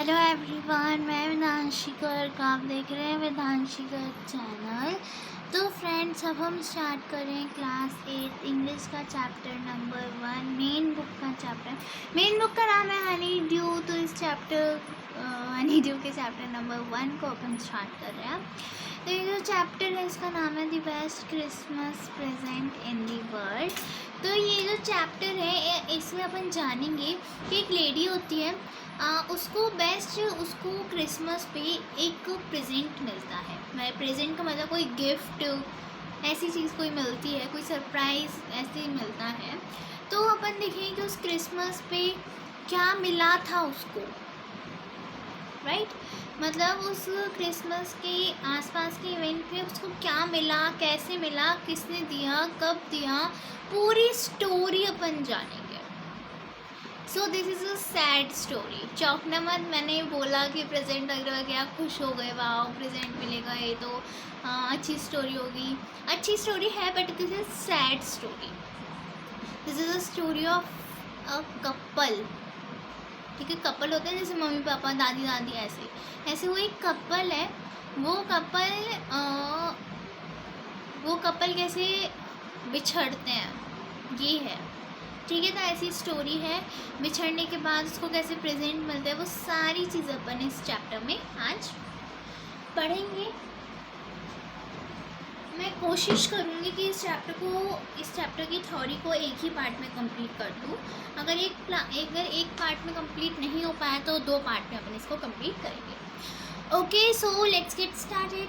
Hello everyone, मैं वेदांशी गर्ग। आप देख रहे हैं वेदांशी गर्ग चैनल। तो फ्रेंड्स, अब हम स्टार्ट करें क्लास 8 इंग्लिश का चैप्टर नंबर 1, मेन बुक का चैप्टर। मेन बुक का नाम है हनी ड्यू। तो इस चैप्टर हनी ड्यू के चैप्टर नंबर 1 को अपन स्टार्ट कर रहे हैं। तो ये जो चैप्टर है इसका नाम है the best Christmas present in the world. तो ये जो चैप्टर है इसमें अपन जानेंगे कि एक लेडी होती है, उसको क्रिसमस पे एक प्रेजेंट मिलता है। प्रेजेंट का मतलब कोई गिफ्ट, ऐसी चीज़ कोई मिलती है, कोई सरप्राइज़ ऐसे मिलता है। तो अपन देखेंगे कि उस क्रिसमस पे क्या मिला था उसको, राइट। मतलब उस क्रिसमस के आसपास के इवेंट पे उसको क्या मिला, कैसे मिला, किसने दिया, कब दिया, पूरी स्टोरी अपन जानेंगे। So this is a sad story. चौंकना मत, मैंने बोला कि प्रेजेंट वगैरह क्या खुश हो गए, वाह प्रेजेंट मिलेगा, ये तो अच्छी स्टोरी होगी। अच्छी स्टोरी है but this is sad story. This is a story of a couple. ठीक है, कपल होते हैं जैसे मम्मी पापा दादी दादी, ऐसे वो एक कपल है। वो कपल कैसे बिछड़ते हैं, ये है। ठीक है, तो ऐसी स्टोरी है। बिछड़ने के बाद उसको कैसे प्रेजेंट मिलता है, वो सारी चीज़ अपन इस चैप्टर में आज पढ़ेंगे। मैं कोशिश करूँगी कि इस चैप्टर की थ्योरी को एक ही पार्ट में कंप्लीट कर दूँ। अगर एक पार्ट में कंप्लीट नहीं हो पाया तो 2 पार्ट में अपन इसको कंप्लीट करेंगे। Okay, so let's get started.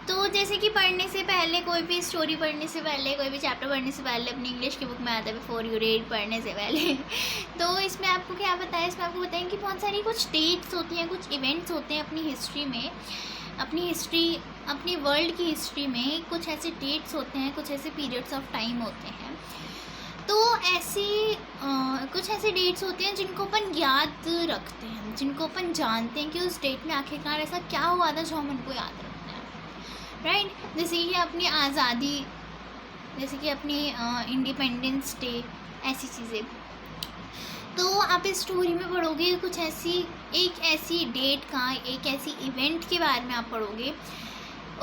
तो जैसे कि पढ़ने से पहले, कोई भी स्टोरी पढ़ने से पहले, कोई भी चैप्टर पढ़ने से पहले अपनी इंग्लिश की बुक में आता है बिफोर यू रीड, पढ़ने से पहले तो इसमें आपको क्या बताया, इसमें आपको बताएंगे कि बहुत सारी कुछ डेट्स होती हैं, कुछ इवेंट्स होते हैं अपनी हिस्ट्री में, अपनी वर्ल्ड की हिस्ट्री में कुछ ऐसे डेट्स होते हैं, कुछ ऐसे पीरियड्स ऑफ टाइम होते हैं। तो कुछ ऐसे डेट्स होते हैं जिनको अपन याद रखते हैं, जिनको अपन जानते हैं कि उस डेट में आखिरकार ऐसा क्या हुआ था जो हम उनको याद रखते हैं, राइट। जैसे कि अपनी आज़ादी, जैसे कि अपनी इंडिपेंडेंस डे, ऐसी चीज़ें। तो आप इस स्टोरी में पढ़ोगे कुछ एक ऐसी डेट का, एक ऐसी इवेंट के बारे में आप पढ़ोगे।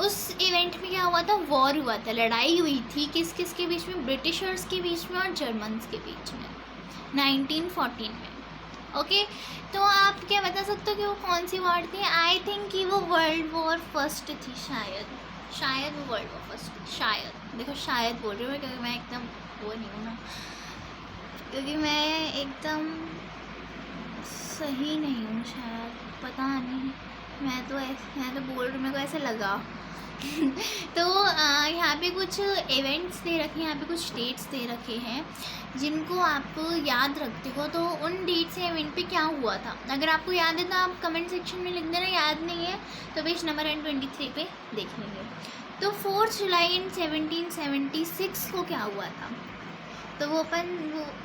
उस इवेंट में क्या हुआ था, वॉर हुआ था, लड़ाई हुई थी किस किस के बीच में, ब्रिटिशर्स के बीच में और जर्मन्स के बीच में 1914 में। ओके, तो आप क्या बता सकते हो कि वो कौन सी वॉर थी? आई थिंक कि वो वर्ल्ड वॉर फर्स्ट थी, शायद वो वर्ल्ड वॉर फर्स्ट थी, शायद। देखो, शायद बोल रही हूँ क्योंकि मैं एकदम वो नहीं हूँ ना, क्योंकि मैं एकदम सही नहीं हूँ, शायद, पता नहीं। मैं तो बोल रही हूँ, मेरे को ऐसे लगा तो यहाँ पे कुछ इवेंट्स दे रखे हैं, यहाँ पे कुछ डेट्स दे रखे हैं जिनको आप याद रखते हो। तो उन डेट्स या इवेंट पे क्या हुआ था, अगर आपको याद है तो आप कमेंट सेक्शन में लिख देना, याद नहीं है तो पेज नंबर 23 पे देख लेंगे। तो 4 जुलाई इन 1776 को क्या हुआ था,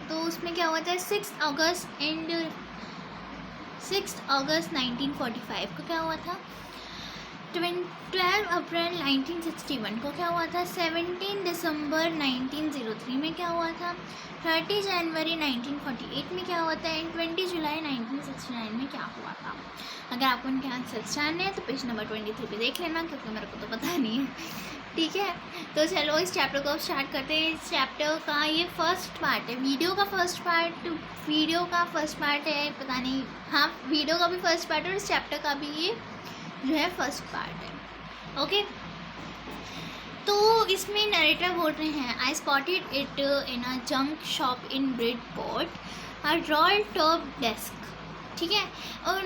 तो उसमें क्या हुआ था, 6 अगस्त 1945 को क्या हुआ था, 12 अप्रैल 1961 को क्या हुआ था, 17 दिसंबर 1903 में क्या हुआ था, 30 जनवरी 1948 में क्या हुआ था, एंड 20 जुलाई 1969 में क्या हुआ था। अगर आपको उनके आंसर्स जानने हैं तो पेज नंबर 23 पे देख लेना, क्योंकि मेरे को तो पता नहीं है। ठीक है, तो चलो इस चैप्टर को स्टार्ट करते हैं। इस चैप्टर का ये फर्स्ट पार्ट है, वीडियो का फर्स्ट पार्ट है, पता नहीं, हाँ वीडियो का भी फर्स्ट पार्ट है और इस चैप्टर का भी ये जो है फर्स्ट पार्ट है। ओके, तो इसमें नरेटर बोल रहे हैं, आई spotted it in a junk shop in Bridport, a role top desk. ठीक है, और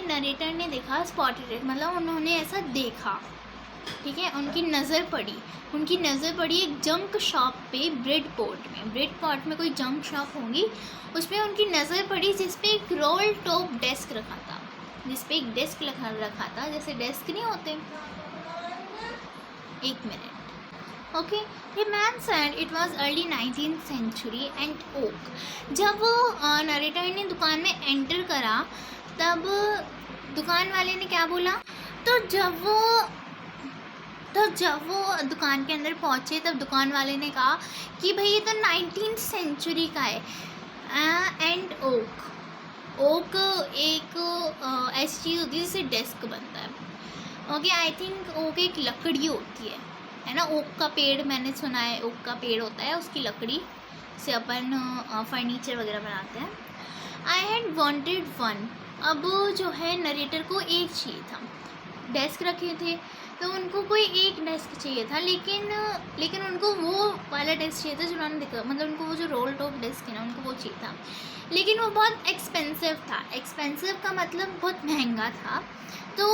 नरेटर ने देखा, स्पॉटेड इट मतलब उन्होंने ऐसा देखा। ठीक है, उनकी नज़र पड़ी एक जंक शॉप पे, ब्रिडपोर्ट में कोई जंक शॉप होगी, उसमें उनकी नज़र पड़ी जिसपे एक रोल टॉप डेस्क रखा था, जिसपे एक डेस्क रखा था, जैसे डेस्क नहीं होते। एक minute. Okay, the man said it was early 19th century and oak. जब नरेटर ने दुकान में एंटर करा तब दुकान वाले ने क्या बोला, तो जब वो दुकान के अंदर पहुँचे तब दुकान वाले ने कहा कि भाई ये तो 19th सेंचुरी का है, एंड ओक। ओक एक ऐसी चीज़ होती है जिससे डेस्क बनता है। ओके, आई थिंक ओक एक लकड़ी होती है ना। ओक का पेड़ मैंने सुना है, ओक का पेड़ होता है, उसकी लकड़ी से अपन फर्नीचर वगैरह बनाते हैं। I had wanted one. अब जो है नरेटर को एक चाहिए था, डेस्क रखे थे तो उनको कोई एक डेस्क चाहिए था, लेकिन उनको वो वाला डेस्क चाहिए था जो उन्होंने देखा, मतलब उनको वो जो रोल टॉप डेस्क है ना, उनको वो चाहिए था, लेकिन वो बहुत एक्सपेंसिव था। एक्सपेंसिव का मतलब बहुत महंगा था। तो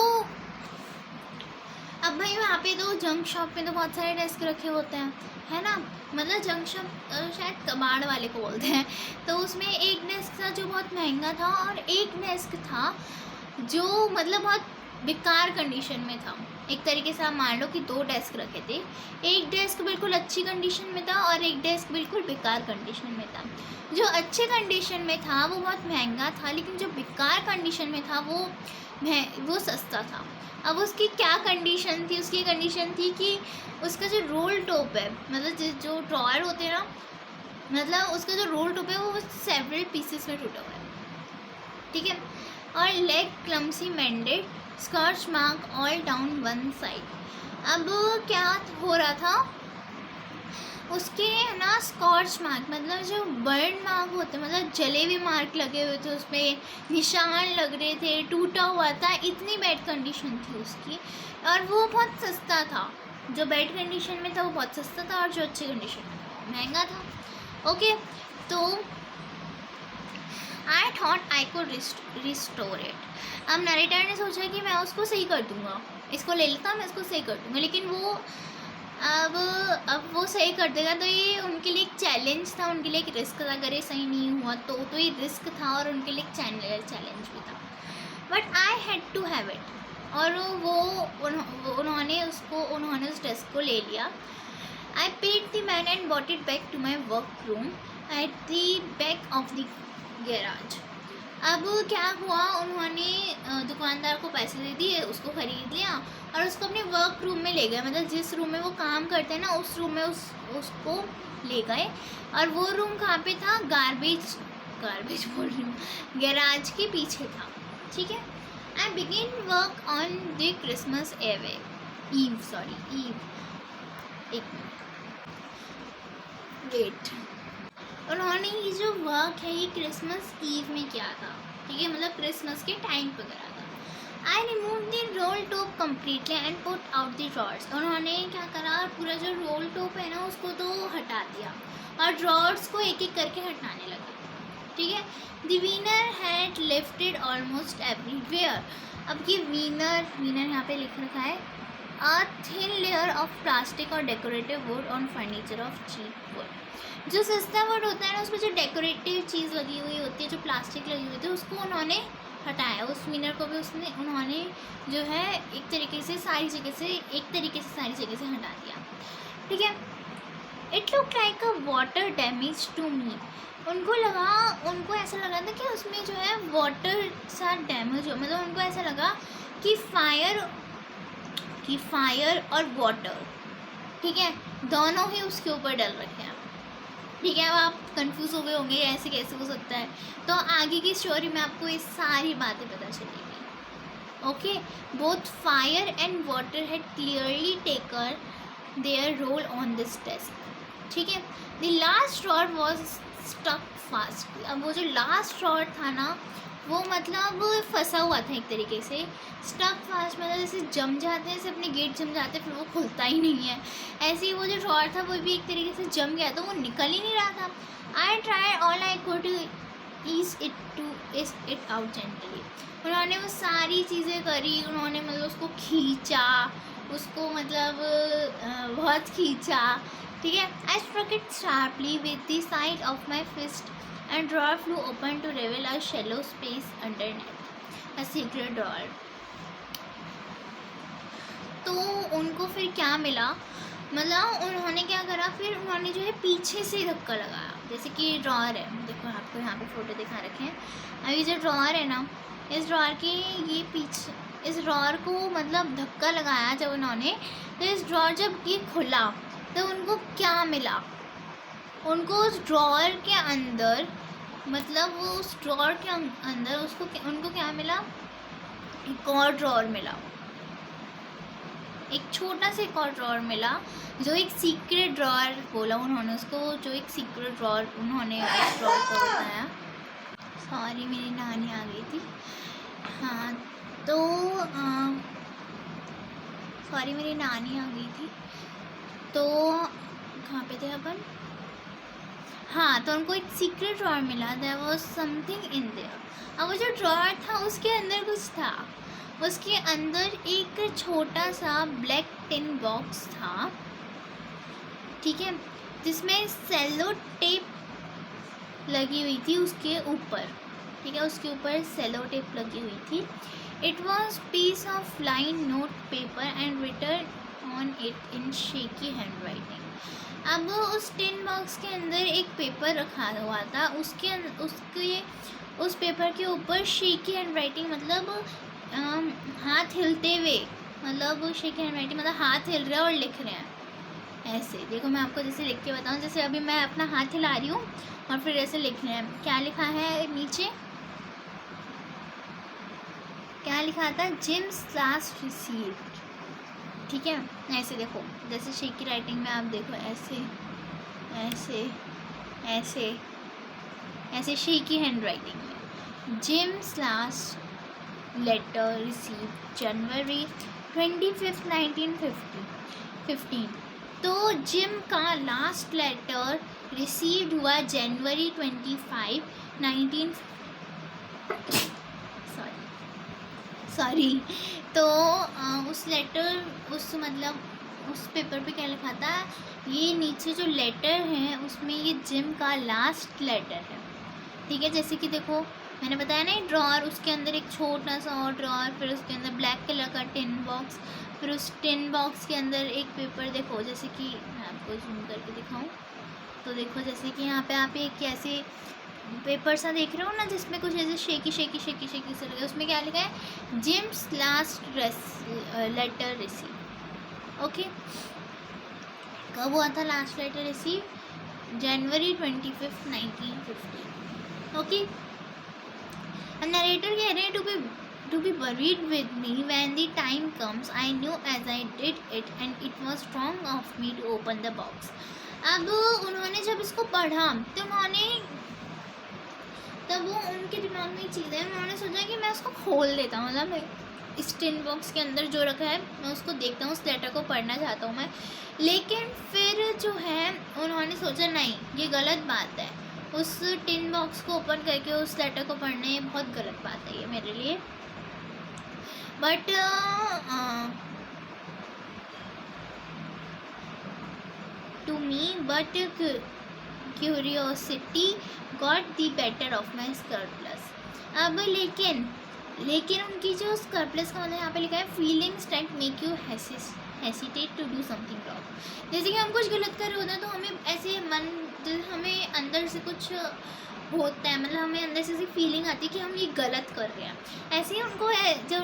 अब भाई वहाँ पे तो जंक शॉप में तो बहुत सारे डेस्क रखे होते हैं, है ना। मतलब जंक शॉप शायद कबाड़ वाले को बोलते हैं। तो उसमें एक डेस्क था जो बहुत महंगा था, और एक डेस्क था जो मतलब बहुत बेकार कंडीशन में था। एक तरीके से आप मान लो कि दो डेस्क रखे थे, एक डेस्क बिल्कुल अच्छी कंडीशन में था और एक डेस्क बिल्कुल बेकार कंडीशन में था। जो अच्छे कंडीशन में था वो बहुत महंगा था, लेकिन जो बेकार कंडीशन में था वो सस्ता था। अब उसकी क्या कंडीशन थी? उसकी कंडीशन थी कि उसका जो रोल टॉप है, मतलब जो ड्रॉअर होते हैं ना, मतलब उसका जो रोल टॉप है वो सेवरल पीसेस में टूटा हुआ है, ठीक है। और leg clumsy mended, scotch mark all down one side. अब क्या हो रहा था, उसके ना स्कॉच मार्क, मतलब जो बर्न मार्क होते, मतलब जले हुए मार्क लगे हुए थे, उसमें निशान लग रहे थे, टूटा हुआ था, इतनी बैड कंडीशन थी उसकी। और वो बहुत सस्ता था, जो बैड कंडीशन में था वो बहुत सस्ता था, और जो अच्छी कंडीशन में था महंगा था। ओके, तो I thought I could restore it. अब नरेटर ने सोचा कि मैं उसको सही कर दूँगा, इसको ले लेता, मैं इसको सही कर दूँगा, लेकिन वो अब वो सही कर देगा तो ये उनके लिए एक चैलेंज था, उनके लिए एक रिस्क था। अगर ये सही नहीं हुआ तो ये रिस्क था और उनके लिए एक चैलेंज भी था। But I had to have it. और उन्होंने उस डेस्क को ले लिया। I paid the man and bought it back to my work room at the back of the garage. अब क्या हुआ, उन्होंने दुकानदार को पैसे दे दिए, उसको ख़रीद लिया और उसको अपने वर्क रूम में ले गए, मतलब जिस रूम में वो काम करते हैं ना, उस रूम में उसको ले गए। और वो रूम कहाँ पे था? गार्बेज बोल रही हूँ, गैराज के पीछे था, ठीक है। I begin work on the Christmas Eve. एक मिनट वेट। उन्होंने ये जो वर्क है ये क्रिसमस ईव में किया था, ठीक है, मतलब क्रिसमस के टाइम पर करा था। I remove the role top completely and put out the drawers. उन्होंने क्या करा, पूरा जो रोल टॉप है ना उसको तो हटा दिया और ड्रॉर्स को एक एक करके हटाने लगा, ठीक है। The veneer had lifted almost everywhere. अब ये वीनर यहाँ पे लिख रखा है, a thin layer of plastic और decorative wood on furniture of cheap wood. जो सस्ता वुड होता है ना, उसमें जो डेकोरेटिव चीज़ लगी हुई होती है, जो प्लास्टिक लगी हुई थी, उसको उन्होंने हटाया। उस विनर को भी उन्होंने जो है एक तरीके से सारी जगह से हटा दिया, ठीक है। It look like a water damage to me. उनको ऐसा लगा था कि उसमें जो है वाटर सा डैमेज हो, मतलब उनको ऐसा लगा कि फायर और वाटर, ठीक है, दोनों ही उसके ऊपर डल रखे हैं, ठीक है। अब आप कंफ्यूज हो गए होंगे ऐसे कैसे हो सकता है, तो आगे की स्टोरी में आपको ये सारी बातें पता चलेगी। Okay, both fire and water had clearly taken their role on this desk, ठीक है। The last drawer was stuck fast. अब वो जो लास्ट ड्रॉर था ना, वो मतलब फंसा हुआ था एक तरीके से। स्टक फास्ट मतलब जैसे जम जाते हैं, जैसे अपने गेट जम जाते हैं फिर वो खुलता ही नहीं है, ऐसे ही वो जो ड्रॉर था वो भी एक तरीके से जम गया, तो वो निकल ही नहीं रहा था। I try all I could ease it out gently. उन्होंने वो सारी चीज़ें करी, उन्होंने मतलब उसको खींचा, उसको मतलब बहुत खींचा, ठीक है। I struck it sharply with the side of my fist and drawer flew open to reveal a shallow space underneath, a secret drawer। तो उनको फिर क्या मिला, मतलब उन्होंने क्या करा, फिर उन्होंने जो है पीछे से धक्का लगाया, जैसे कि ड्रॉअर है, देखो आपको यहाँ पे फोटो दिखा रखे हैं। अभी जो ड्रॉअर है ना, इस ड्रॉअर के ये पीछे, इस ड्रॉअर को मतलब धक्का लगाया जब उन्होंने, तो इस ड्रॉअर जब ये खुला तो उनको क्या मिला, उनको उस ड्रॉअर के अंदर मतलब वो उस ड्रॉर के अंदर उनको क्या मिला, एक और ड्रॉर मिला, एक छोटा सा एक और ड्रॉर मिला, जो एक सीक्रेट ड्रॉर बोला उन्होंने उसको, जो एक सीक्रेट ड्रॉर उन्होंने उस ड्रॉर को बताया। सॉरी मेरी नानी आ गई थी। हाँ तो सॉरी मेरी नानी आ गई थी। तो कहाँ पे थे अपन? हाँ, तो उनको एक सीक्रेट ड्रॉर मिला, there was something in there. अब वो जो ड्रॉर था उसके अंदर कुछ था, उसके अंदर एक छोटा सा ब्लैक टिन बॉक्स था, ठीक है, जिसमें सेलो टेप लगी हुई थी उसके ऊपर, ठीक है, उसके ऊपर सेलो टेप लगी हुई थी। It was piece of line note paper and written on it in shaky hand writing. अब उस टिन बॉक्स के अंदर एक पेपर रखा हुआ था, उस पेपर के ऊपर शेकी हैंड राइटिंग मतलब हाथ हिलते हुए, मतलब शेकी हैंड राइटिंग मतलब हाथ हिल रहे हैं और लिख रहे हैं ऐसे। देखो मैं आपको जैसे लिख के बताऊँ, जैसे अभी मैं अपना हाथ हिला रही हूँ और फिर ऐसे लिख रहे हैं। क्या लिखा है नीचे, क्या लिखा था? जिम्स लास्ट रिसीव्ड, ठीक है, ऐसे देखो, जैसे शेकी राइटिंग में आप देखो ऐसे ऐसे ऐसे ऐसे शेकी हैंड राइटिंग में, Jim's last letter receive January 25, 1915। तो जिम का लास्ट लेटर रिसीव्ड हुआ January 25, 19 सॉरी। तो उस लेटर उस पेपर पे क्या लिखा था, ये नीचे जो लेटर है उसमें ये जिम का लास्ट लेटर है, ठीक है। जैसे कि देखो मैंने बताया ना, ड्रॉर, उसके अंदर एक छोटा सा और ड्रॉर, फिर उसके अंदर ब्लैक कलर का टिन बॉक्स, फिर उस टिन बॉक्स के अंदर एक पेपर। देखो जैसे कि मैं आपको जूम करके दिखाऊं तो देखो, जैसे कि यहाँ पे आप एक ऐसे पेपर सा देख रहे हो ना, जिसमें कुछ ऐसे शेकी से लगे, उसमें क्या लिखा है, Jim's last letter receive. Okay, कब हुआ था last letter receive? January 25, 1915। Okay, narrator कह रहे हैं to be buried with me when the time comes. I knew as I did it and it was wrong of me to open the box. अब उन्होंने जब इसको पढ़ा तो तब वो उनके दिमाग में एक चीज़ है, उन्होंने सोचा कि मैं उसको खोल देता हूँ, मतलब इस टिन बॉक्स के अंदर जो रखा है मैं उसको देखता हूँ, उस लेटर को पढ़ना चाहता हूँ मैं। लेकिन फिर जो है उन्होंने सोचा नहीं, ये गलत बात है, उस टिन बॉक्स को ओपन करके उस लेटर को पढ़ना ये बहुत गलत बात है ये मेरे लिए। But to me but curiosity got the better of my surplus. अब लेकिन उनकी जो सरप्लस का मतलब यहाँ पे लिखा है, feelings that make you hesitate to do something wrong. जैसे कि हम कुछ गलत कर रहे होते हैं तो हमें ऐसे हमें अंदर से कुछ होता है, मतलब हमें अंदर से ऐसी फीलिंग आती है कि हम ये गलत कर रहे हैं। ऐसे ही उनको जब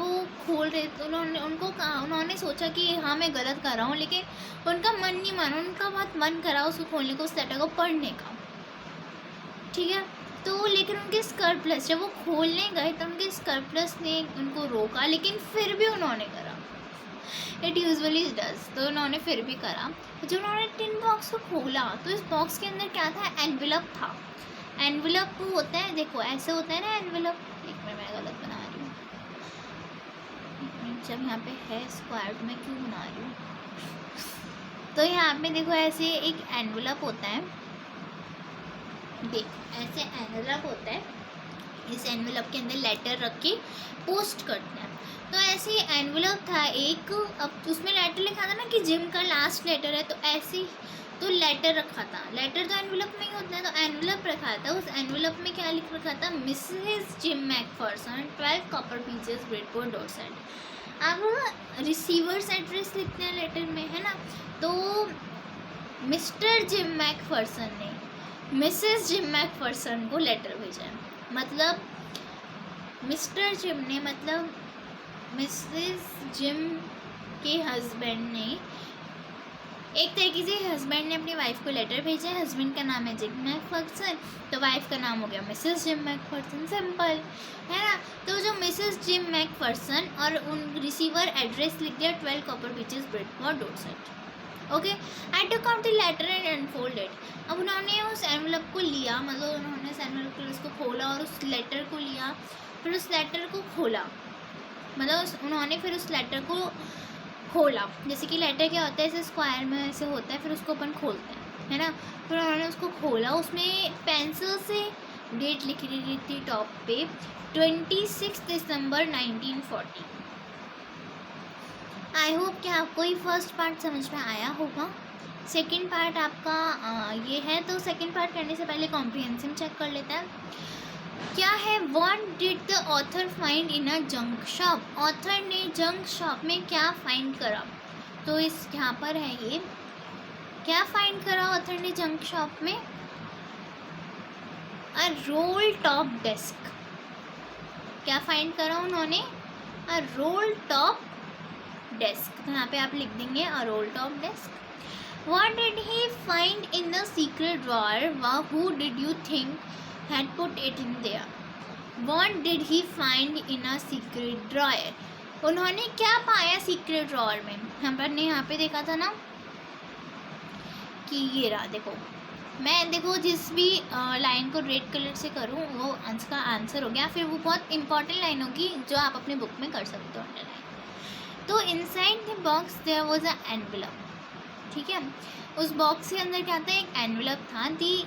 वो खोल रहे तो उन्होंने सोचा कि हाँ मैं गलत कर रहा हूँ, लेकिन उनका मन नहीं माना, उनका बहुत मन करा उसको खोलने को, उस लेटर को पढ़ने का, ठीक है। तो लेकिन उनके स्कर्प्लस, जब वो खोलने गए तो उनके स्कर्प्लस ने उनको रोका, लेकिन फिर भी उन्होंने करा, इट यूजुअली डज। तो उन्होंने फिर भी करा। जब उन्होंने टिन बॉक्स को खोला तो इस बॉक्स के अंदर क्या था, एनवेलप था। एनवेलप होता है, देखो ऐसे होता है ना एनवेलप, एक मिनट मैं गलत बना रही हूँ, जब यहाँ पे है स्क्वायर तो मैं क्यों बना रही हूँ। तो यहाँ पे देखो ऐसे एक एनवेलप होता है, देख ऐसे एनवेलप होता है, इस एनवेलप के अंदर लेटर रख के पोस्ट करते हैं। तो ऐसे ही एनवेलप था एक, अब उसमें लेटर लिखा था ना कि जिम का लास्ट लेटर है, तो ऐसे तो लेटर रखा था, लेटर तो एनवेलप में ही होता है, तो एनवेलप रखा था। उस एनवेलप में क्या लिख रखा था, Mrs gym Macpherson 12 copper pieces breadboard Dorset. अब रिसीवर्स एड्रेस लिखते हैं लेटर में, है ना, तो मिस्टर जिम मैकफर्सन ने मिसेस जिम मैकफर्सन को लेटर भेजा है, मतलब मिस्टर जिम ने, मतलब मिसेस जिम के हस्बैंड ने एक तरीके से हस्बैंड ने अपनी वाइफ को लेटर भेजा है, हस्बैंड का नाम है जिम मैकफर्सन, तो वाइफ का नाम हो गया मिसेस जिम मैकफर्सन, सिंपल है ना। तो जो मिसेस जिम मैकफर्सन और उन रिसीवर एड्रेस लिख दिया 12 Copper Beeches Bridmore Dorset. Okay, I took out the letter and unfold it. अब उन्होंने उस एनवलप को लिया, मतलब उन्होंने उस एनवलप को खोला और उस लेटर को लिया, फिर उस लेटर को खोला, मतलब उन्होंने फिर उस लेटर को खोला। जैसे कि लेटर क्या होता है, ऐसे स्क्वायर में ऐसे होता है, फिर उसको अपन खोलते हैं, है ना। फिर उन्होंने उसको खोला, उसमें पेंसिल से डेट लिखी रही थी टॉप पे 26 दिसंबर 1940। आई होप कि आपको ये फर्स्ट पार्ट समझ में आया होगा। सेकंड पार्ट आपका ये है, तो सेकंड पार्ट करने से पहले कॉम्प्रिहेंसिव चेक कर लेते हैं। क्या है, what did the author find in a junk shop. Author ने जंक शॉप में क्या फाइंड करा, तो इस यहाँ पर है ये, क्या फाइंड करा ऑथर ने जंक शॉप में, अ रोल टॉप डेस्क। क्या फाइंड करा उन्होंने, अ रोल टॉप डेस्क, तो यहाँ पे आप लिख देंगे a role top desk. What did he find in the secret drawer, who did you think had put it in there? What did he find in a secret drawer? उन्होंने क्या पाया secret drawer में। हमने यहाँ पे देखा था ना कि ये रहा, देखो मैं देखो जिस भी लाइन को रेड कलर से करूँ वो उसका आंसर हो गया। फिर वो बहुत इंपॉर्टेंट लाइन होगी जो आप अपने बुक में कर सकते हो अंडरलाइन। तो inside the box there was a envelope, ठीक है। उस बॉक्स के अंदर क्या था, एक एनवेलप था दी,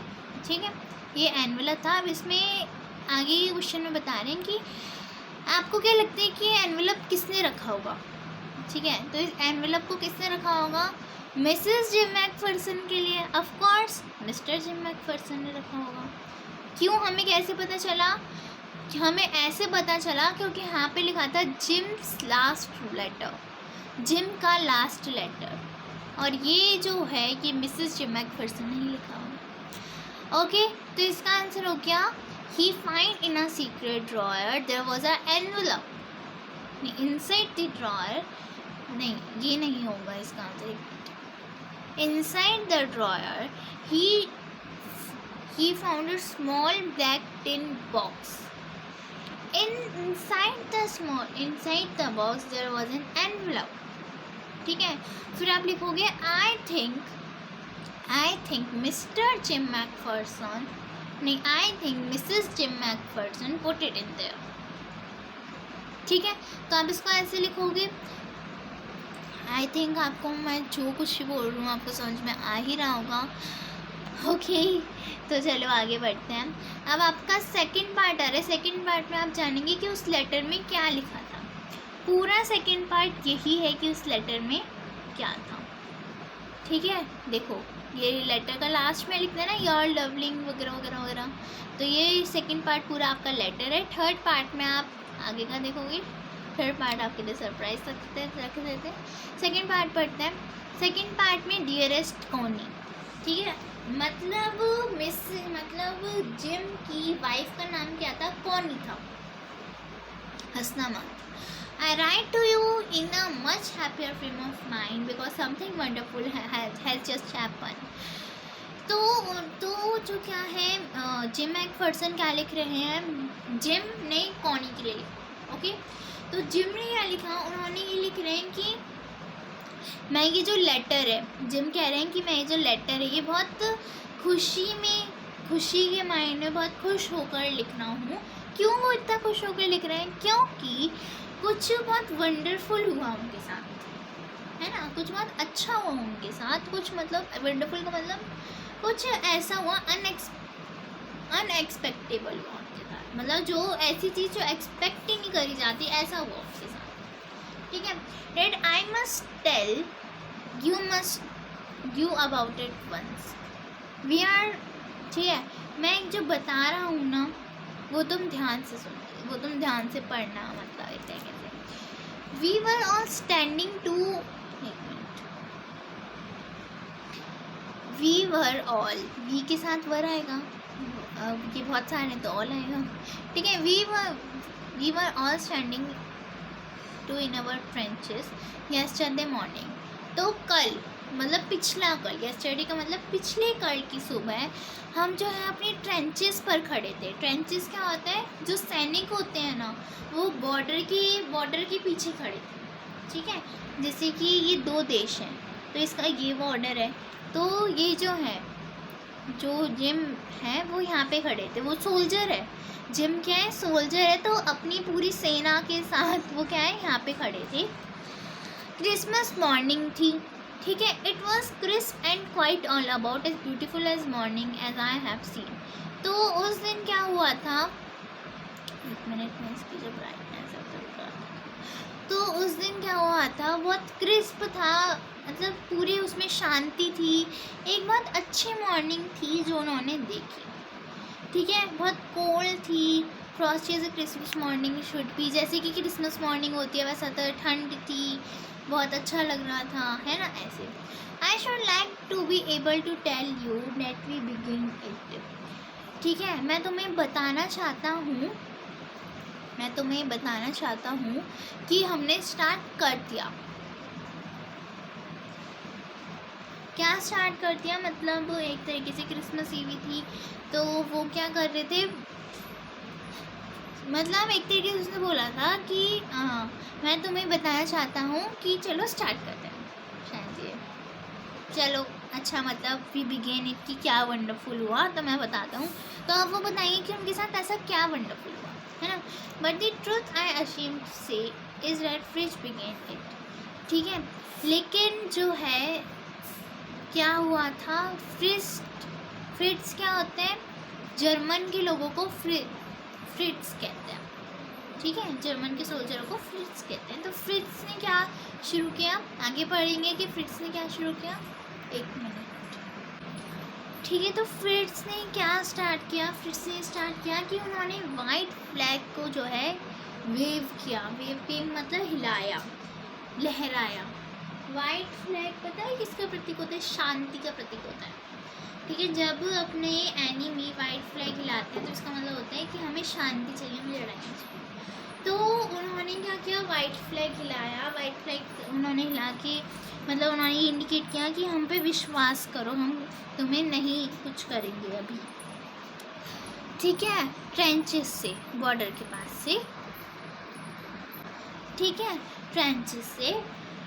ठीक है, ये एनवेलप था। अब इसमें आगे ये क्वेश्चन में बता रहे हैं कि आपको क्या लगता है कि ये एनवेलप किसने रखा होगा, ठीक है। तो इस एनवेलप को किसने रखा होगा, मिसेस जिम मैकफर्सन के लिए, of course mister gym Macpherson ने रखा होगा। क्यों, हमें कैसे पता चला, हमें ऐसे पता चला क्योंकि यहाँ पे लिखा था जिम्स लास्ट लेटर, जिम का लास्ट लेटर, और ये जो है ये मिसेस जिम मैकफर्सन ने ही लिखा होगा। ओके, तो इसका आंसर हो गया he find in a secret drawer there was a envelope, नहीं इनसाइड द ड्रॉअर, नहीं ये नहीं होगा इसका answer. Inside the drawer he found a small black tin box. Inside the box there was an envelope, ठीक है। फिर आप लिखोगे I think Mr. Jim McPherson, नहीं I think Mrs. Jim McPherson put it in there, ठीक है। तो आप इसको ऐसे लिखोगे। आई थिंक आपको मैं जो कुछ भी बोल रही हूँ आपको समझ में आ ही रहा होगा। ओके, तो चलो आगे बढ़ते हैं। अब आपका सेकंड पार्ट आ रहा है। सेकंड पार्ट में आप जानेंगे कि उस लेटर में क्या लिखा था। पूरा सेकंड पार्ट यही है कि उस लेटर में क्या था, ठीक है। देखो ये लेटर का लास्ट में लिखते हैं ना योर लवलिंग वगैरह वगैरह वगैरह, तो ये सेकंड पार्ट पूरा आपका लेटर है। थर्ड पार्ट में आप आगे का देखोगे, थर्ड पार्ट आपके लिए सरप्राइज रख देते हैं। सेकंड पार्ट पढ़ते हैं। सेकंड पार्ट में डियरेस्ट कॉनी, ठीक है, मतलब जिम की वाइफ का नाम क्या था, कॉनी था, हंसना मत। I write to you in a much happier frame of mind because something wonderful has just happened. तो जो क्या है, जिम मैकफर्सन क्या लिख रहे हैं, जिम ने कॉनी के लिए, ओके। तो जिम ने क्या लिखा, उन्होंने ये लिख रहे हैं कि मैं ये जो लेटर है, जिम कह रहे हैं कि मैं ये जो लेटर है ये बहुत खुशी के माइंड में बहुत खुश होकर लिखना हूँ। क्यों वो इतना खुश होकर लिख रहे हैं, क्योंकि कुछ बहुत वंडरफुल हुआ उनके साथ, है ना, कुछ बहुत अच्छा हुआ उनके साथ। कुछ मतलब वंडरफुल का मतलब कुछ ऐसा हुआ अनएक्सपेक्टेबल हुआ उनके साथ, मतलब जो ऐसी चीज़ जो एक्सपेक्ट ही नहीं करी जाती, ऐसा हुआ उनके साथ, ठीक है। That I must tell you about it once we are, ठीक है। मैं जो बता रहा हूँ ना वो तुम ध्यान से सुनो, वो तुम ध्यान से पढ़ना, मतलब एक तरीके से। We were all standing to, we were all, we के साथ वर आएगा, ये बहुत सारे तो ऑल आएगा, ठीक है। We were all standing to in our trenches yesterday morning, तो कल मतलब पिछला कल, यस्टरडे का मतलब पिछले कल की सुबह हम जो है अपने ट्रेंचेस पर खड़े थे। ट्रेंचेस क्या होता है, जो सैनिक होते हैं ना वो बॉर्डर के पीछे खड़े थे, ठीक है। जैसे कि ये दो देश हैं तो इसका ये बॉर्डर है, तो ये जो है जो जिम है वो यहाँ पे खड़े थे, वो सोल्जर है। जिम क्या है, सोल्जर है, तो अपनी पूरी सेना के साथ वो क्या है यहाँ पे खड़े थे। क्रिसमस मॉर्निंग थी, ठीक है। It was crisp and quite all about as beautiful as morning as I have seen. तो उस दिन क्या हुआ था, एक मिनट में इसकी जो ब्राइटनेस है, तो उस दिन क्या हुआ था, बहुत क्रिस्प था, मतलब पूरी उसमें शांति थी। एक बहुत अच्छी मॉर्निंग थी जो उन्होंने देखी, ठीक है। बहुत कोल्ड थी, frosty as a Christmas morning should be, जैसे कि क्रिसमस मॉर्निंग होती है वैसा तो ठंड थी, बहुत अच्छा लग रहा था, है ना, ऐसे। I should like to be able to tell you that we begin it, ठीक है। मैं तुम्हें बताना चाहता हूँ कि हमने स्टार्ट कर दिया। क्या स्टार्ट कर दिया, मतलब एक तरीके से क्रिसमस ईव थी तो वो क्या कर रहे थे, मतलब एक तरीके से उसने बोला था कि मैं तुम्हें बताना चाहता हूँ कि चलो स्टार्ट करते हैं, शायद ये चलो अच्छा, मतलब वी बिगेन इट कि क्या वंडरफुल हुआ, तो मैं बताता हूँ। तो अब वो बताइए कि उनके साथ ऐसा क्या वंडरफुल हुआ, है ना। But the truth I ashamed to say is that Fritz began it, ठीक है। लेकिन जो है क्या हुआ था, फ्रिट्स क्या होते हैं, जर्मन के लोगों को फ्रिट्स कहते हैं, ठीक है। जर्मन के सोल्जरों को फ्रिट्स कहते हैं। तो फ्रिट्स ने क्या शुरू किया, आगे पढ़ेंगे कि फ्रिट्स ने क्या शुरू किया, एक मिनट, ठीक है। तो फ्रिट्स ने क्या स्टार्ट किया, फ्रिट्स ने स्टार्ट किया कि उन्होंने वाइट फ्लैग को जो है वेव किया, वेव के मतलब हिलाया, लहराया। वाइट फ्लैग पता है किसका प्रतीक होता है, शांति का प्रतीक होता है, ठीक है। जब अपने एनिमी वाइट फ्लैग हिलाते हैं तो इसका मतलब होता है कि हमें शांति चाहिए, हमें लड़ाई चाहिए। तो उन्होंने क्या किया, वाइट फ्लैग हिलाया, वाइट फ्लैग उन्होंने हिला के मतलब उन्होंने ये इंडिकेट किया कि हम पे विश्वास करो, हम तुम्हें नहीं कुछ करेंगे अभी, ठीक है। ट्रेंचेस से, बॉर्डर के पास से, ठीक है, ट्रेंचेस से।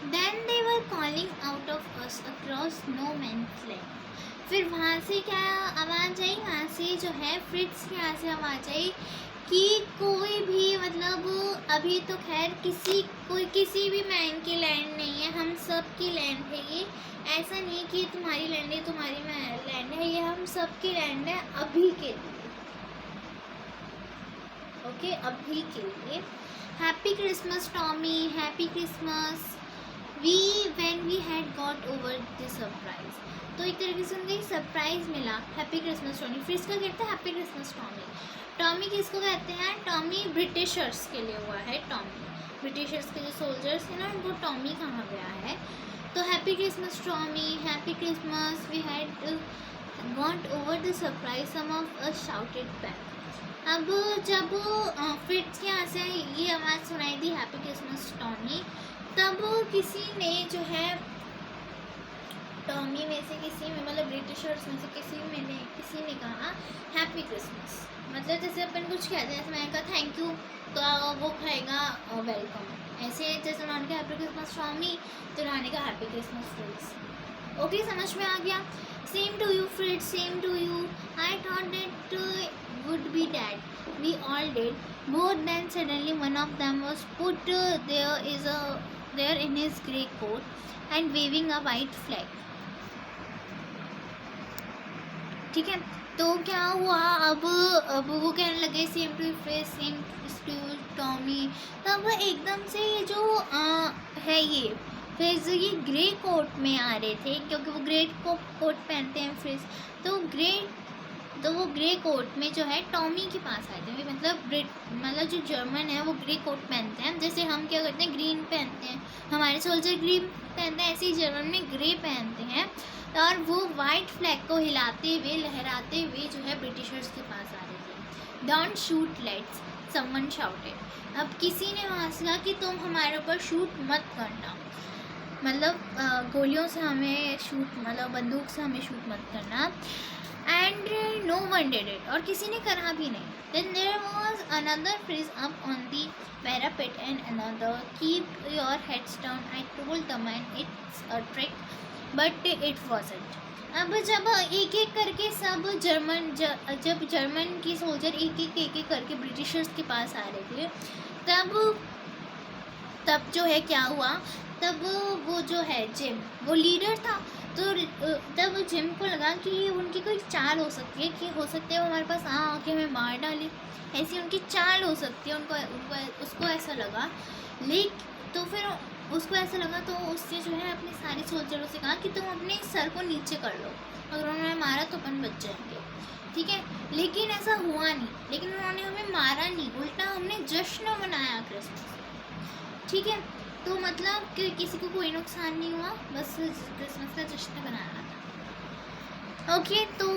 Then they were calling out of us across no man's land. फिर वहाँ से क्या आवाज़ आई, वहाँ से जो है फ्रिट्स की यहाँ से आवाज़ आई कि कोई भी मतलब अभी तो खैर किसी भी मैन की लैंड नहीं है, हम सब की लैंड है ये। ऐसा नहीं है कि तुम्हारी लैंड है तुम्हारी लैंड है, ये हम सब की लैंड है अभी के लिए, ओके, अभी के लिए। Happy Christmas Tommy, happy Christmas when we had got over the surprise। तो एक तरीके से उनको एक सरप्राइज मिला, हैप्पी क्रिसमस टॉमी। फिर इसका कहते हैं हैप्पी क्रिसमस टॉमी। टॉमी किसको कहते हैं, टॉमी ब्रिटिशर्स के लिए हुआ है, टॉमी ब्रिटिशर्स के जो सोल्जर्स हैं ना उनको टॉमी कहा गया है। तो happy Christmas Tommy, happy Christmas, we had got over the surprise, some of us shouted back. अब जब फ्रिट्स के यहाँ से ये आवाज़ सुनाई दी हैप्पी क्रिसमस टॉमी, तब किसी ने जो है टॉमी में से किसी में मतलब ब्रिटिशर्स में से किसी ने कहा हैप्पी क्रिसमस। मतलब जैसे अपन कुछ कहते हैं, जैसे मैंने कहा थैंक यू तो वो कहेगा वेलकम, ऐसे जैसे उन्होंने कहा हैप्पी क्रिसमस टॉमी तो उन्होंने कहा हैप्पी क्रिसमस फ्रिट्स। ओके, समझ में आ गया। Same to you Fritz, same to you, I thought that would be dead, we all did, but then suddenly one of them was put there in his grey coat and waving a white flag, ठीक है। तो क्या हुआ, अब वो कहने लगे same to fresh, same to Tommy. तब एकदम से ये जो है ये फ्रेज ये ग्रे कोट में आ रहे थे, क्योंकि वो ग्रे कोट पहनते हैं फ्रेज, तो वो ग्रे कोट में जो है टॉमी के पास आए थे। मतलब जो जर्मन है वो ग्रे कोट पहनते हैं, जैसे हम क्या करते हैं ग्रीन पहनते हैं, हमारे सोल्जर ग्रीन पहनते हैं, ऐसे ही जर्मन में ग्रे पहनते हैं। और वो वाइट फ्लैग को हिलाते हुए लहराते हुए जो है ब्रिटिशर्स के पास आ रहे थे। Don't shoot let's, someone shouted. अब किसी ने वहाँ से कहा कि तुम हमारे ऊपर शूट मत करना। मतलब गोलियों से हमें शूट, मतलब बंदूक से हमें शूट मत करना। And no one did it, और किसी ने करा भी नहीं। Then there was another phrase up on the parapet and another, keep your heads down, I told the man it's a trick but it wasn't। अब जब एक एक करके सब जब जर्मन की सोल्जर एक एक करके ब्रिटिशर्स के पास आ रहे थे, तब जो है क्या हुआ, तब वो जो है जिम, वो लीडर था, तो तब जिम को लगा कि उनकी कोई चाल हो सकती है, कि हो सकता है वो हमारे पास आके हमें मार डाले, ऐसी उनकी चाल हो सकती है। उसको ऐसा लगा, तो फिर उसको ऐसा लगा, तो उससे जो है अपने सारे सोल्जरों से कहा कि तुम अपने सर को नीचे कर लो, अगर उन्होंने मारा तो अपन बच जाएंगे, ठीक है। लेकिन ऐसा हुआ नहीं, लेकिन उन्होंने हमें मारा नहीं, उल्टा हमने जश्न मनाया क्रिसमस, ठीक है। तो मतलब कि किसी को कोई नुकसान नहीं हुआ, बस क्रिसमस का जश्न बनाना था। ओके, तो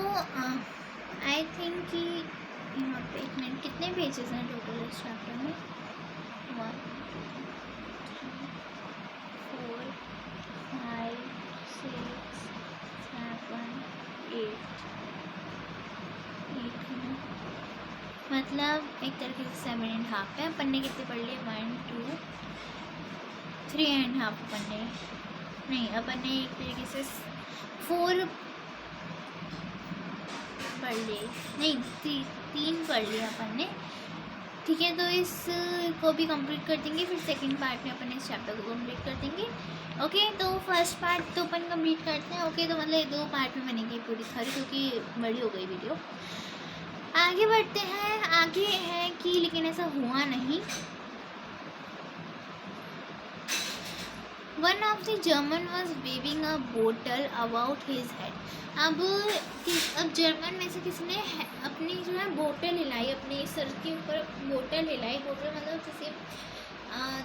आई थिंक कि यहाँ पे एक मिनट, कितने पेजेस हैं टोटल इस चैप्टर में? 1 4 5 6 7 8 मतलब एक तरीके से 7.5 है। अपन ने कितने पढ़ लिए? 1 2 3.5 अपन ने, नहीं अपन ने एक तरीके से 4 पढ़ लिए, नहीं 3 पढ़ लिया अपन ने, ठीक है। तो इस को भी कंप्लीट कर देंगे, फिर सेकंड पार्ट में अपन इस चैप्टर को कंप्लीट कर देंगे। ओके, तो फर्स्ट पार्ट तो अपन कंप्लीट करते हैं। ओके, तो मतलब 2 पार्ट में बनेगी पूरी सारी, क्योंकि बड़ी हो गई वीडियो। आगे बढ़ते हैं। आगे है कि लेकिन ऐसा हुआ नहीं। One of the German was waving a bottle about his head। अब जर्मन में से किसी ने अपनी जो है बोतल हिलाई, अपने सर के ऊपर बोतल हिलाई। बोतल मतलब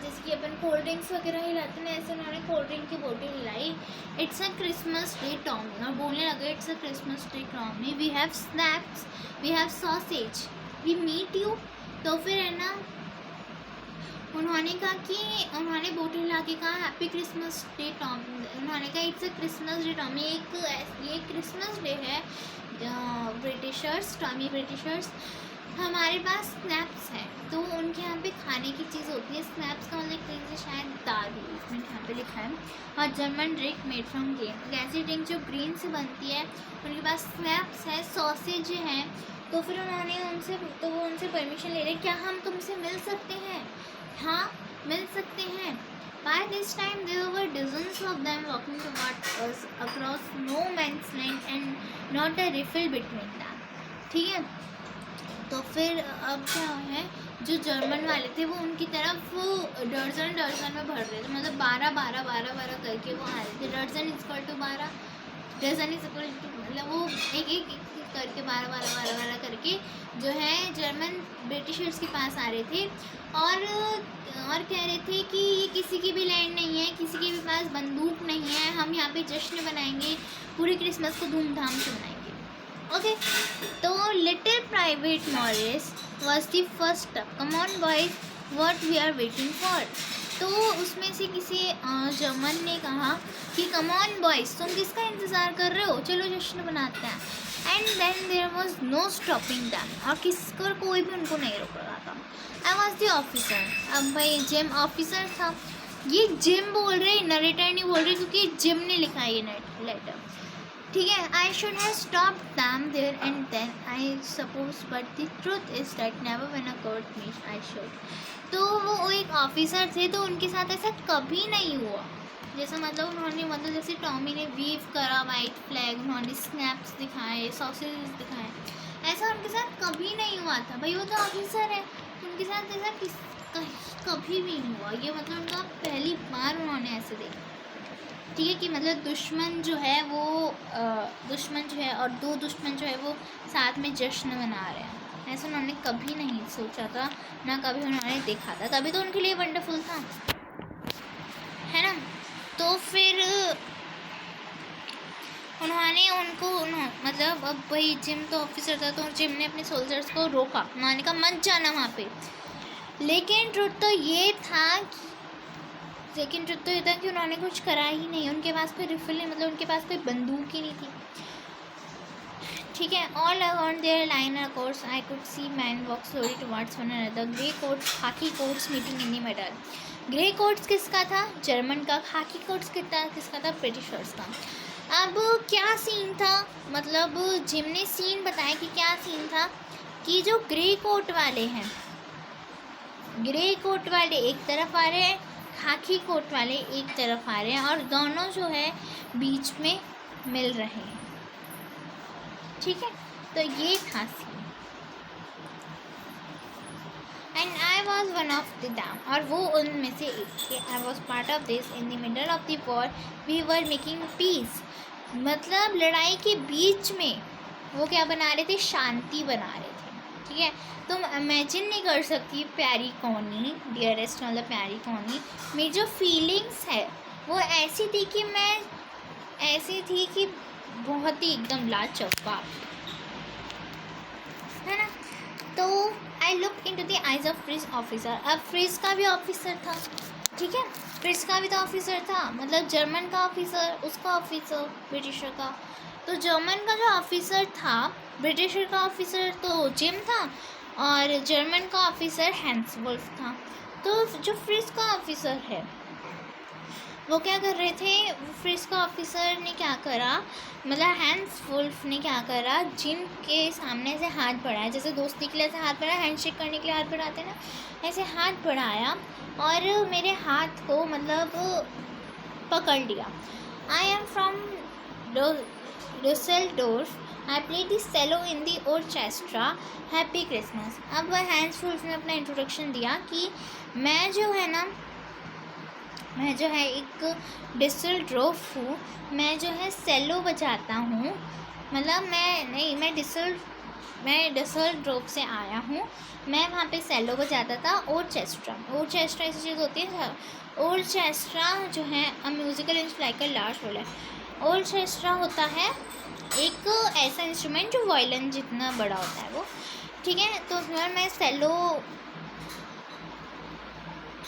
जैसे कि अपन कोल्ड ड्रिंक्स वगैरह हिलाते हैं, ऐसे उन्होंने कोल्ड ड्रिंक की बोतल हिलाई। It's a Christmas Day Tommy, और बोलने लगे it's a Christmas Day Tommy, we have snacks, we have sausage, we meet you. तो फिर है ना, उन्होंने कहा कि उन्होंने बोतल ला के कहा हैप्पी क्रिसमस डे टॉमी। उन्होंने कहा it's a Christmas Day Tommy, ये क्रिसमस डे है ब्रिटिशर्स, टॉमी ब्रिटिशर्स, हमारे पास स्नैप्स है। तो उनके यहाँ पे खाने की चीज़ होती है, स्नैप्स का मतलब कहीं से शायद दारू, इसमें यहाँ पे लिखा है। और German drink made from grain, ऐसी ड्रिंक जो ग्रीन से बनती है, उनके पास स्नैप्स है, सॉसेज हैं। तो फिर उन्होंने वो उनसे परमिशन ले रहे, क्या हम तुमसे मिल सकते हैं? हाँ, मिल सकते हैं। By this time there were dozens of them walking towards us across no man's land and not a riffle between them, ठीक है। तो फिर अब क्या है, जो जर्मन वाले थे वो उनकी तरफ दर्जन में भर रहे थे, मतलब 12 करके वो आ रहे थे। दर्जन equal to 12, dozen equal to, मतलब वो एक करके 12 करके जो है जर्मन ब्रिटिशर्स के पास आ रहे थे, और कह रहे थे कि ये किसी की भी लैंड नहीं है, किसी के भी पास बंदूक नहीं है, हम यहाँ पे जश्न बनाएंगे, पूरी क्रिसमस को धूमधाम से मनाएंगे। ओके, तो little private Morris was the first up, come on boys what we are waiting for. तो उसमें से किसी जर्मन ने कहा कि कम ऑन बॉयज, तुम किसका इंतज़ार कर रहे हो, चलो जश्न बनाते हैं। And then there was no stopping them, और कोई भी उनको नहीं रोक रहा था। आई वॉज द ऑफिसर, अब भाई जिम ऑफिसर था, ये जिम बोल रहे, नरेटर नहीं बोल रहे, क्योंकि जिम ने लिखा है ये लेटर, ठीक है। I should have stopped them there and then I suppose, but the truth is that never when a court meet I should. तो वो एक ऑफिसर थे, तो उनके साथ ऐसा कभी नहीं हुआ, जैसा मतलब उन्होंने, मतलब जैसे टॉमी ने वीव करा वाइट फ्लैग, उन्होंने स्नैप्स दिखाए, सॉसेज दिखाए, ऐसा उनके साथ कभी नहीं हुआ था। भाई वो तो ऑफिसर है, उनके साथ ऐसा कभी भी नहीं हुआ। ये मतलब उनका पहली बार उन्होंने ऐसे देखा, ठीक है, कि मतलब दुश्मन जो है और 2 दुश्मन जो है वो साथ में जश्न मना रहे हैं, ऐसा उन्होंने कभी नहीं सोचा था, ना कभी उन्होंने देखा था, तभी तो उनके लिए वंडरफुल था, है ना। तो फिर मतलब अब भाई जिम तो ऑफिसर था, तो जिम ने अपने सोल्जर्स को रोका, उन्होंने कहा मत जाना वहाँ पे। लेकिन ट्रुथ तो ये था लेकिन ट्रुथ तो ये था कि उन्होंने कुछ करा ही नहीं, उनके पास कोई रिफिल नहीं, मतलब उनके पास कोई बंदूक ही नहीं थी। ठीक है। ऑल अराउंड देयर लाइन और course I could see man walk slowly towards one another, grey coats khaki coats meeting in the middle. Grey coats किसका था? जर्मन का। खाकी कोट्स किसका था? ब्रिटिशर्स का। अब क्या सीन था, मतलब जिम ने सीन बताया कि क्या सीन था कि जो ग्रे कोट वाले हैं, ग्रे कोट वाले एक तरफ आ रहे हैं, खाकी कोट वाले एक तरफ आ रहे हैं, और दोनों जो है बीच में मिल रहे हैं। ठीक है, तो ये था scene. And I was one of the them, और वो उनमें से एक थे। I was part of this in the middle of the war we were making peace, मतलब लड़ाई के बीच में वो क्या बना रहे थे? शांति बना रहे थे। ठीक है, तुम इमेजिन नहीं कर सकती प्यारी कौनी, डियरेस्ट मतलब प्यारी कौनी, मेरी जो फीलिंग्स है वो ऐसी थी कि बहुत ही एकदम लाजवाब, है ना। तो I look into the eyes of fridge officer. अब फ्रिज का भी ऑफिसर था, ठीक है, फ्रिज का भी तो ऑफिसर था, मतलब जर्मन का ऑफिसर, उसका ऑफिसर, ब्रिटिशर का। तो जर्मन का जो ऑफिसर था, ब्रिटिशर का ऑफिसर तो जिम था, और जर्मन का ऑफिसर हैंस वुल्फ था। तो जो फ्रिज का ऑफिसर है वो क्या कर रहे थे? फ्रिज का ऑफिसर ने क्या करा, मतलब हैंस वुल्फ ने क्या करा, जिम के सामने से हाथ बढ़ाया, जैसे दोस्ती के लिए ऐसे हाथ बढ़ाया, हैंडशेक करने के लिए हाथ बढ़ाते हैं ना, ऐसे हाथ बढ़ाया और मेरे हाथ को मतलब पकड़ लिया। I am from Dusseldorf, I play the cello in the orchestra, happy Christmas. अब हैंस वुल्फ ने अपना इंट्रोडक्शन दिया कि मैं जो है एक डिसेल्डोर्फ हूँ, मैं जो है सेलो बजाता हूँ, मतलब मैं डिसेल्डोर्फ से आया हूँ, मैं वहाँ पे सेलो बजाता था। ऑर्केस्ट्रा ऐसी चीज़ होती है, ऑर्केस्ट्रा जो है a musical instrument like a large role है। ऑर्केस्ट्रा होता है एक ऐसा इंस्ट्रूमेंट जो वायलिन जितना बड़ा होता है वो, ठीक है। तो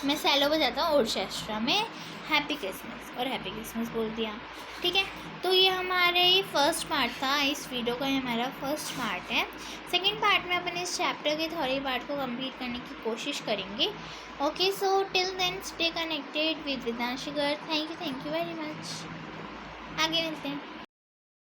मैं सेलो बजाता हूँ ऑर्केस्ट्रा में, हैप्पी क्रिसमस, और हैप्पी क्रिसमस बोल दिया। ठीक है, तो ये हमारे फर्स्ट पार्ट था, इस वीडियो का ये हमारा फर्स्ट पार्ट है। सेकंड पार्ट में अपन इस चैप्टर के थोड़ी पार्ट को कंप्लीट करने की कोशिश करेंगे। Okay, so till then stay connected with Vedanshi girl. Thank you very much. आगे मिलते हैं।